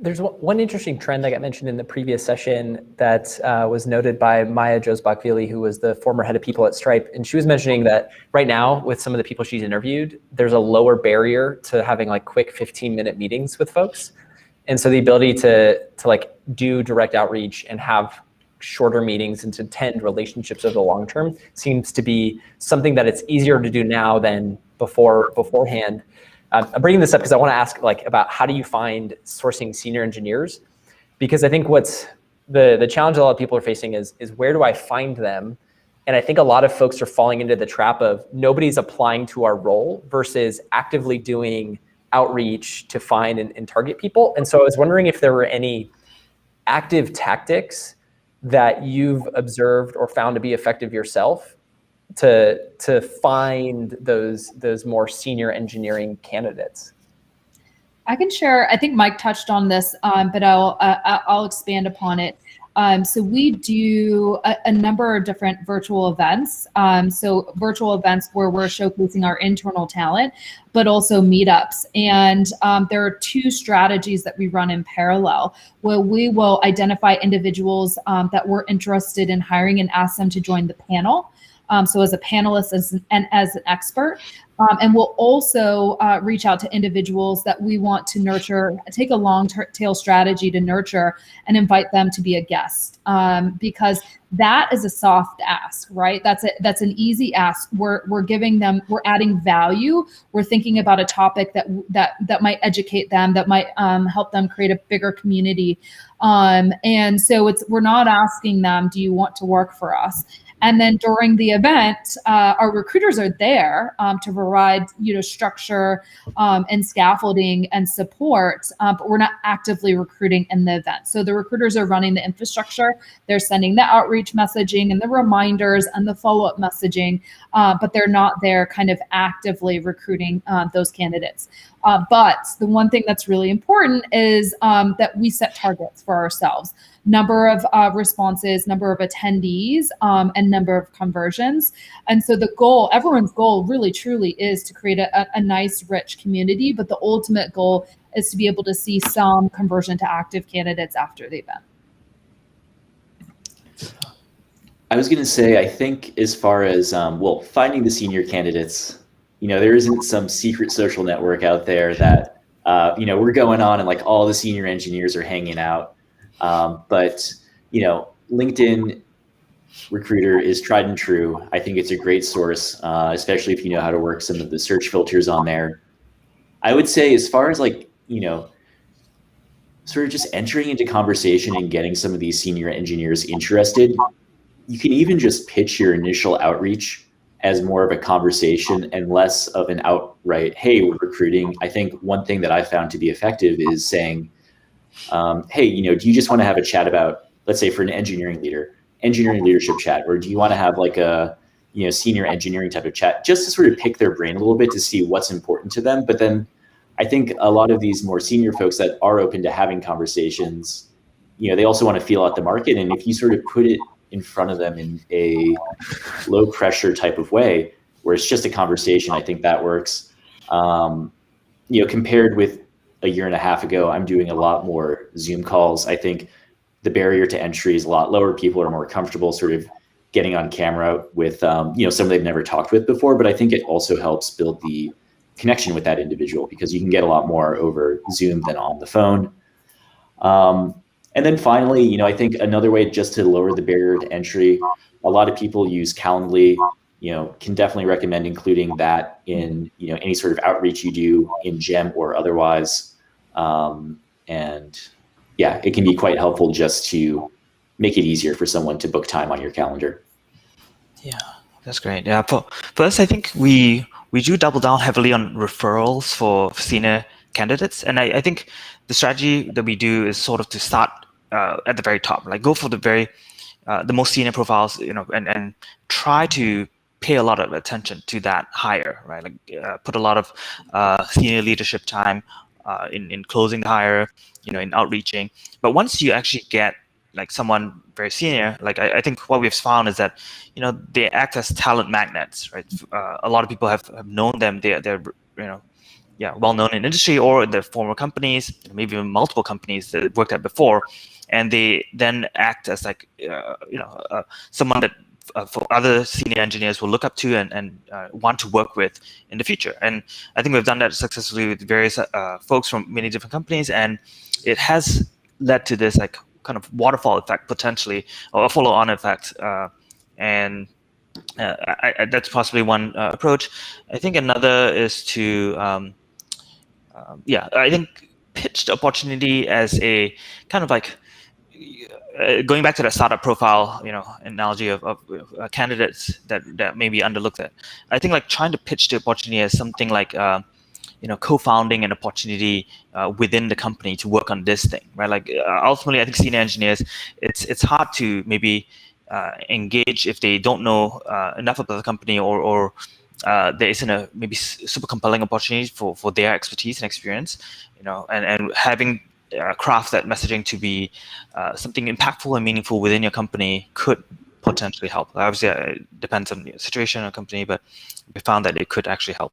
There's one interesting trend that got mentioned in the previous session that was noted by Maya Josbachvili, who was the former head of people at Stripe. And she was mentioning that right now, with some of the people she's interviewed, there's a lower barrier to having like quick 15-minute meetings with folks. And so the ability to like do direct outreach and have shorter meetings and to tend relationships over the long term seems to be something that it's easier to do now than beforehand. I'm bringing this up because I want to ask like about how do you find sourcing senior engineers? Because I think what's the challenge a lot of people are facing is where do I find them? And I think a lot of folks are falling into the trap of nobody's applying to our role versus actively doing outreach to find and target people. And so I was wondering if there were any active tactics that you've observed or found to be effective yourself to find those more senior engineering candidates. I can share. I think Mike touched on this, but I'll expand upon it. So we do a number of different virtual events. So virtual events where we're showcasing our internal talent, but also meetups. And there are two strategies that we run in parallel, where we will identify individuals that we're interested in hiring and ask them to join the panel. So as a panelist and as an expert. And we'll also reach out to individuals that we want to nurture, take a long tail strategy to nurture and invite them to be a guest, because that is a soft ask, right? That's an easy ask. We're giving them, we're adding value. We're thinking about a topic that might educate them, that might help them create a bigger community. And so we're not asking them, do you want to work for us? And then during the event, our recruiters are there to provide, structure and scaffolding and support, but we're not actively recruiting in the event. So the recruiters are running the infrastructure. They're sending the outreach messaging and the reminders and the follow-up messaging, but they're not there kind of actively recruiting those candidates. But the one thing that's really important is that we set targets for ourselves. Number of responses, number of attendees, and number of conversions. And so the goal, everyone's goal really truly is to create a nice, rich community, but the ultimate goal is to be able to see some conversion to active candidates after the event. I was gonna say, I think as far as, finding the senior candidates, there isn't some secret social network out there that, we're going on and like all the senior engineers are hanging out. But LinkedIn Recruiter is tried and true. I think it's a great source, especially if you know how to work some of the search filters on there. I would say as far as like, sort of just entering into conversation and getting some of these senior engineers interested, you can even just pitch your initial outreach as more of a conversation and less of an outright, hey, we're recruiting. I think one thing that I found to be effective is saying, hey, do you just want to have a chat about, let's say for an engineering leadership chat, or do you want to have like a, senior engineering type of chat, just to sort of pick their brain a little bit to see what's important to them. But then I think a lot of these more senior folks that are open to having conversations, they also want to feel out the market. And if you sort of put it in front of them in a low pressure type of way, where it's just a conversation, I think that works. Compared with a year and a half ago, I'm doing a lot more Zoom calls. I think the barrier to entry is a lot lower. People are more comfortable sort of getting on camera with, someone they've never talked with before. But I think it also helps build the connection with that individual because you can get a lot more over Zoom than on the phone. And then finally, I think another way just to lower the barrier to entry, a lot of people use Calendly. Can definitely recommend including that in, any sort of outreach you do in Gem or otherwise. And yeah, it can be quite helpful just to make it easier for someone to book time on your calendar. Yeah, that's great. Yeah, for us, I think we do double down heavily on referrals for senior candidates. And I think the strategy that we do is sort of to start at the very top, like go for the most senior profiles, and try to pay a lot of attention to that hire, right? Like put a lot of senior leadership time in closing the hire, in outreaching. But once you actually get like someone very senior, like I think what we've found is that, they act as talent magnets, right? A lot of people have known them. They're well-known in industry or in their former companies, maybe even multiple companies that they've worked at before, and they then act as like someone that for other senior engineers will look up to and want to work with in the future. And I think we've done that successfully with various folks from many different companies, and it has led to this like kind of waterfall effect potentially, or a follow-on effect. That's possibly one approach. I think another is to, I think pitch the opportunity as a kind of like, going back to the startup profile, analogy of candidates that may be underlooked at. I think like trying to pitch the opportunity as something like, co-founding an opportunity within the company to work on this thing, right? Like ultimately, I think senior engineers, it's hard to maybe engage if they don't know enough about the company, or there isn't a maybe super compelling opportunity for their expertise and experience, and having craft that messaging to be something impactful and meaningful within your company could potentially help. Obviously, it depends on the situation or company, but we found that it could actually help.